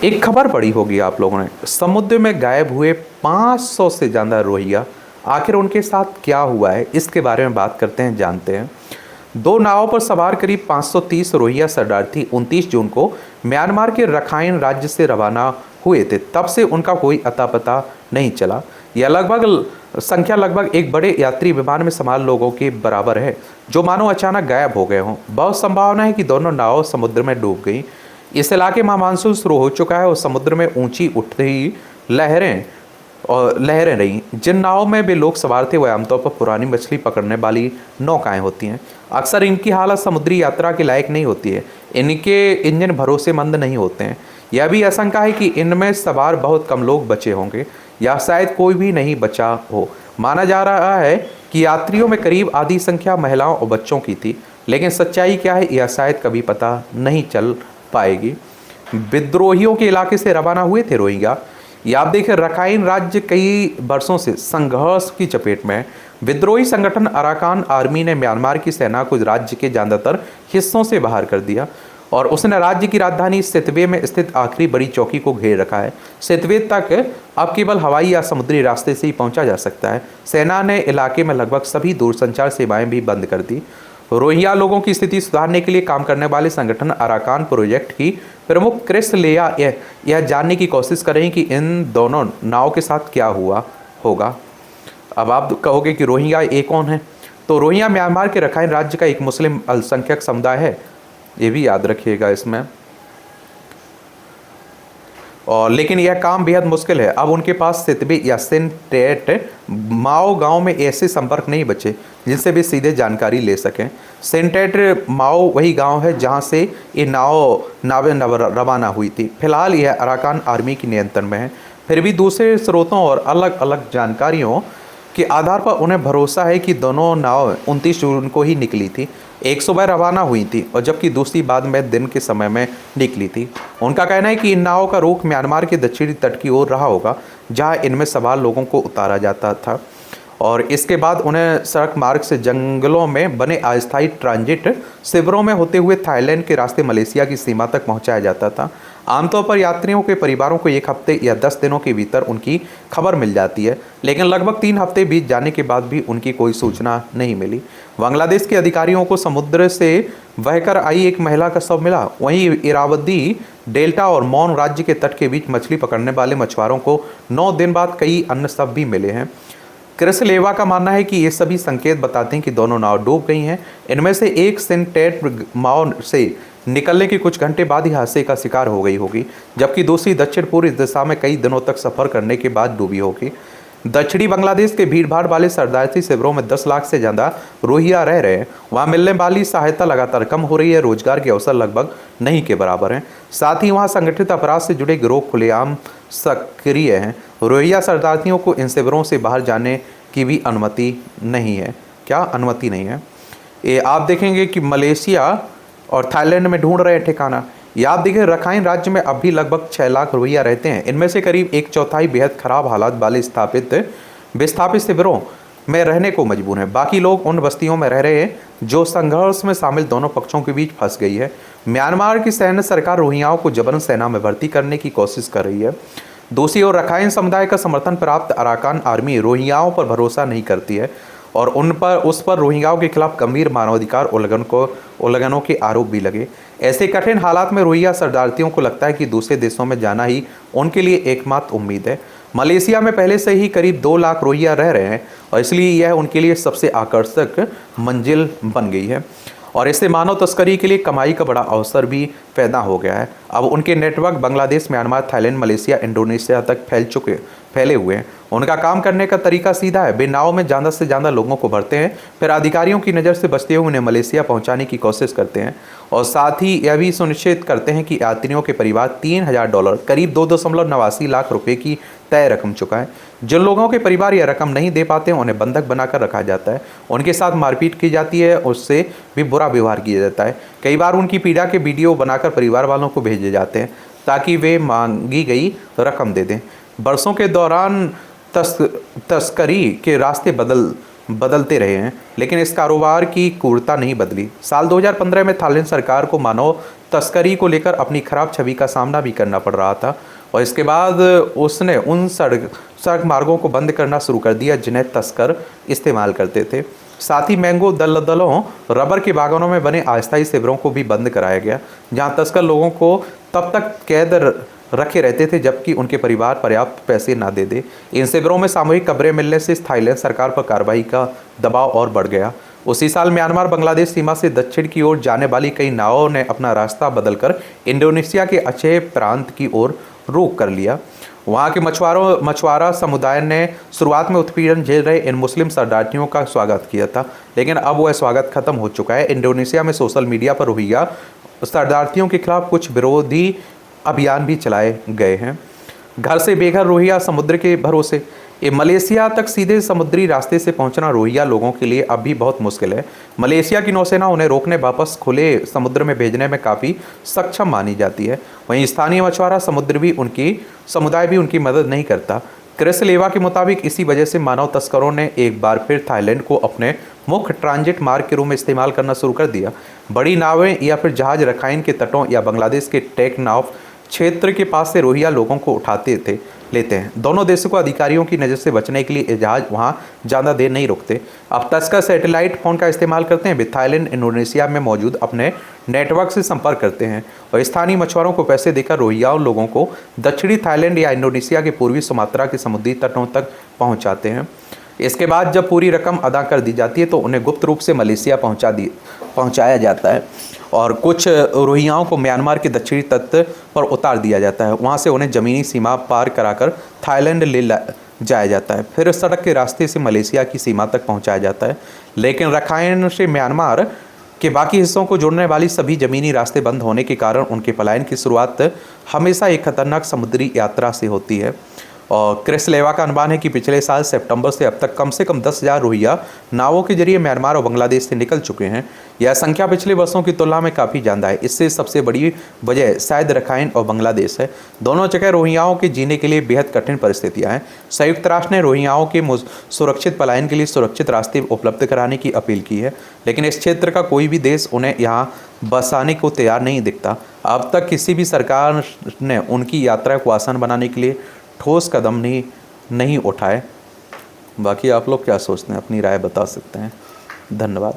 एक खबर पढ़ी होगी आप लोगों ने, समुद्र में गायब हुए 500 से ज़्यादा रोहिंग्या। आखिर उनके साथ क्या हुआ है, इसके बारे में बात करते हैं, जानते हैं। दो नावों पर सवार करीब 530 रोहिंग्या शरणार्थी 29 जून को म्यांमार के रखाइन राज्य से रवाना हुए थे। तब से उनका कोई अता पता नहीं चला। यह संख्या लगभग एक बड़े यात्री विमान में सवार लोगों के बराबर है, जो मानो अचानक गायब हो गए हों। बहुत संभावना है कि दोनों नाव समुद्र में डूब गई। इस इलाके में मानसून शुरू हो चुका है और समुद्र में ऊंची उठती ही लहरें रहीं। जिन नावों में वे लोग सवार थे वह आमतौर पर पुरानी मछली पकड़ने वाली नौकाएं होती हैं। अक्सर इनकी हालत समुद्री यात्रा के लायक नहीं होती है। इनके इंजन भरोसेमंद नहीं होते हैं। यह भी आशंका है कि इनमें सवार बहुत कम लोग बचे होंगे या शायद कोई भी नहीं बचा हो। माना जा रहा है कि यात्रियों में करीब आधी संख्या महिलाओं और बच्चों की थी, लेकिन सच्चाई क्या है यह शायद कभी पता नहीं चल पाएगी। विद्रोहियों के इलाके से रवाना हुए थे रोहिंग्या। ये आप देखें, रखाइन राज्य कई वर्षों से संघर्ष की चपेट में है। विद्रोही संगठन अराकान आर्मी ने म्यांमार की सेना को राज्य के ज्यादातर हिस्सों से बाहर कर दिया और उसने राज्य की राजधानी सितवे में स्थित आखिरी बड़ी चौकी को घेर रखा है। सितवे तक अब केवल हवाई या समुद्री रास्ते से ही पहुंचा जा सकता है। सेना ने इलाके में लगभग सभी दूरसंचार सेवाएं भी बंद कर दी। रोहिंग्या लोगों की स्थिति सुधारने के लिए काम करने वाले संगठन अराकान प्रोजेक्ट की प्रमुख क्रिस लेया यह जानने की कोशिश कर रही कि इन दोनों नाव के साथ क्या हुआ होगा। अब आप कहोगे कि रोहिंग्या ये कौन है? तो रोहिंग्या म्यांमार के रखाइन राज्य का एक मुस्लिम अल्पसंख्यक समुदाय है, ये भी याद रखिएगा इसमें। और लेकिन यह काम बेहद मुश्किल है। अब उनके पास सितवे या सिनटेट माओ गांव में ऐसे संपर्क नहीं बचे जिनसे वे सीधे जानकारी ले सकें। सिनटेट माओ वही गांव है जहां से ये नावें रवाना हुई थी। फिलहाल यह अराकान आर्मी के नियंत्रण में है। फिर भी दूसरे स्रोतों और अलग अलग जानकारियों के आधार पर उन्हें भरोसा है कि दोनों नाव 29 जून को ही निकली थी। एक सुबह रवाना हुई थी और जबकि दूसरी बाद में दिन के समय में निकली थी। उनका कहना है कि इन नावों का रुख म्यांमार के दक्षिणी तट की ओर रहा होगा, जहां इनमें सवार लोगों को उतारा जाता था और इसके बाद उन्हें सड़क मार्ग से जंगलों में बने अस्थायी ट्रांजिट शिविरों में होते हुए थाईलैंड के रास्ते मलेशिया की सीमा तक पहुंचाया जाता था। आमतौर पर यात्रियों के परिवारों को 1 हफ्ते या 10 दिनों के भीतर उनकी खबर मिल जाती है, लेकिन लगभग 3 हफ्ते बीत जाने के बाद भी उनकी कोई सूचना नहीं मिली। बांग्लादेश के अधिकारियों को समुद्र से बहकर आई एक महिला का शव मिला। वहीं इरावदी डेल्टा और मौन राज्य के तट के बीच मछली पकड़ने वाले मछुआरों को 9 दिन बाद कई अन्य शव भी मिले हैं। क्रिस लेवा का मानना है कि ये सभी संकेत बताते हैं कि दोनों नाव डूब गई हैं। इनमें से एक सिनटेट माओ से निकलने के कुछ घंटे बाद ही हादसे का शिकार हो गई होगी, जबकि दूसरी दक्षिण पूर्व दिशा में कई दिनों तक सफर करने के बाद डूबी होगी। दक्षिणी बांग्लादेश के भीड़भाड़ वाले शरणार्थी शिविरों में 10 लाख से ज़्यादा रोहिंग्या रह रहे हैं। वहाँ मिलने वाली सहायता लगातार कम हो रही है। रोजगार के अवसर लगभग नहीं के बराबर हैं। साथ ही वहाँ संगठित अपराध से जुड़े गिरोह खुलेआम सक्रिय हैं। रोहिंग्या शरणार्थियों को इन शिविरों से बाहर जाने की भी अनुमति नहीं है। क्या अनुमति नहीं है? ये आप देखेंगे कि मलेशिया और थाईलैंड में ढूंढ रहे हैं ठिकाना। या आप देखिए, रखाइन राज्य में अब भी लगभग 6 लाख रोहिंग्या रहते हैं। इनमें से करीब 1/4 बेहद खराब हालात वाले विस्थापित शिविरों में रहने को मजबूर हैं। बाकी लोग उन बस्तियों में रह रहे हैं जो संघर्ष में शामिल दोनों पक्षों के बीच फंस गई है। म्यांमार की सैन्य सरकार रोहिंग्याओं को जबरन सेना में भर्ती करने की कोशिश कर रही है। दूसरी ओर रखाइन समुदाय का समर्थन प्राप्त अराकान आर्मी रोहिंग्याओं पर भरोसा नहीं करती है और उस पर रोहिंग्याओं के खिलाफ गंभीर मानवाधिकार उल्लंघनों के आरोप भी लगे। ऐसे कठिन हालात में रोहिंग्या शरणार्थियों को लगता है कि दूसरे देशों में जाना ही उनके लिए एकमात्र उम्मीद है। मलेशिया में पहले से ही करीब 2 लाख रोहिंग्या रह रहे हैं और इसलिए यह उनके लिए सबसे आकर्षक मंजिल बन गई है और इससे मानव तस्करी के लिए कमाई का बड़ा अवसर भी पैदा हो गया है। अब उनके network Bangladesh, Myanmar, Thailand, Malaysia, Indonesia तक फैले हुए हैं। उनका काम करने का तरीका सीधा है। वे नाव में ज़्यादा से ज़्यादा लोगों को भरते हैं, फिर अधिकारियों की नज़र से बचते हुए उन्हें मलेशिया पहुंचाने की कोशिश करते हैं और साथ ही यह भी सुनिश्चित करते हैं कि यात्रियों के परिवार $3000 करीब 2.89 लाख रुपए की तय रकम चुकाएं। जिन लोगों के परिवार यह रकम नहीं दे पाते हैं उन्हें बंधक बनाकर रखा जाता है। उनके साथ मारपीट की जाती है, उससे भी बुरा व्यवहार किया जाता है। कई बार उनकी पीड़ा के वीडियो बनाकर परिवार वालों को भेजे जाते हैं ताकि वे मांगी गई रकम दे दें। बरसों के दौरान तस्करी के रास्ते बदलते रहे हैं, लेकिन इस कारोबार की क्रूरता नहीं बदली। साल 2015 में थाईलैंड सरकार को मानव तस्करी को लेकर अपनी खराब छवि का सामना भी करना पड़ रहा था, और इसके बाद उसने उन सड़क मार्गों को बंद करना शुरू कर दिया जिन्हें तस्कर इस्तेमाल करते थे। साथ ही मैंगो दलदलों, रबर के बागानों में बने अस्थायी शिविरों को भी बंद कराया गया, जहां तस्कर लोगों को तब तक कैद रखे रहते थे जबकि उनके परिवार पर्याप्त पैसे ना दे दे। इन शिविरों में सामूहिक कब्रें मिलने से थाईलैंड सरकार पर कार्रवाई का दबाव और बढ़ गया। उसी साल म्यांमार बांग्लादेश सीमा से दक्षिण की ओर जाने वाली कई नावों ने अपना रास्ता बदलकर इंडोनेशिया के अचेह प्रांत की ओर रुख कर लिया। वहाँ के मछुआरा समुदाय ने शुरुआत में उत्पीड़न झेल रहे इन मुस्लिम शरणार्थियों का स्वागत किया था, लेकिन अब वह स्वागत खत्म हो चुका है। इंडोनेशिया में सोशल मीडिया पर रोहिंग्या शरणार्थियों के खिलाफ कुछ विरोधी अभियान भी चलाए गए हैं। घर से बेघर रोहिंग्या समुद्र के भरोसे। ये मलेशिया तक सीधे समुद्री रास्ते से पहुंचना रोहिंग्या लोगों के लिए अब भी बहुत मुश्किल है। मलेशिया की नौसेना उन्हें रोकने वापस खुले समुद्र में भेजने में काफ़ी सक्षम मानी जाती है। वहीं स्थानीय मछुआरा समुदाय भी उनकी मदद नहीं करता। क्रिस लेवा के मुताबिक इसी वजह से मानव तस्करों ने एक बार फिर थाईलैंड को अपने मुख्य ट्रांजिट मार्ग के रूप में इस्तेमाल करना शुरू कर दिया। बड़ी नावें या फिर जहाज रखाइन के तटों या बांग्लादेश के टेकनाफ क्षेत्र के पास से रोहिंग्या लोगों को लेते हैं। दोनों देशों को अधिकारियों की नज़र से बचने के लिए जहाज वहां ज़्यादा देर नहीं रुकते। अब तस्कर सैटेलाइट फ़ोन का इस्तेमाल करते हैं। वे थाईलैंड, इंडोनेशिया में मौजूद अपने नेटवर्क से संपर्क करते हैं और स्थानीय मछुआरों को पैसे देकर रोहिंग्या लोगों को दक्षिणी थाईलैंड या इंडोनेशिया के पूर्वी सुमात्रा के समुद्री तटों तक पहुँचाते हैं। इसके बाद जब पूरी रकम अदा कर दी जाती है तो उन्हें गुप्त रूप से मलेशिया पहुंचाया जाता है और कुछ रोहिंग्याओं को म्यांमार के दक्षिणी तट पर उतार दिया जाता है। वहां से उन्हें ज़मीनी सीमा पार कराकर थाईलैंड ले जाया जाता है, फिर सड़क के रास्ते से मलेशिया की सीमा तक पहुंचाया जाता है। लेकिन रखाइन से म्यांमार के बाकी हिस्सों को जोड़ने वाली सभी ज़मीनी रास्ते बंद होने के कारण उनके पलायन की शुरुआत हमेशा एक खतरनाक समुद्री यात्रा से होती है। और क्रिस लेवा का अनुमान है कि पिछले साल सितंबर से अब तक कम से कम 10,000 रोहिंग्या नावों के जरिए म्यांमार और बांग्लादेश से निकल चुके हैं। यह संख्या पिछले वर्षों की तुलना में काफ़ी ज़्यादा है। इससे सबसे बड़ी वजह शायद रखाइन और बांग्लादेश है। दोनों जगह रोहिंग्याओं के जीने के लिए बेहद कठिन परिस्थितियाँ हैं। संयुक्त राष्ट्र ने रोहिंग्याओं के सुरक्षित पलायन के लिए सुरक्षित रास्ते उपलब्ध कराने की अपील की है, लेकिन इस क्षेत्र का कोई भी देश उन्हें यहाँ बसाने को तैयार नहीं दिखता। अब तक किसी भी सरकार ने उनकी यात्रा को आसान बनाने के लिए ठोस कदम नहीं उठाए। बाकी आप लोग क्या सोचते हैं, अपनी राय बता सकते हैं। धन्यवाद।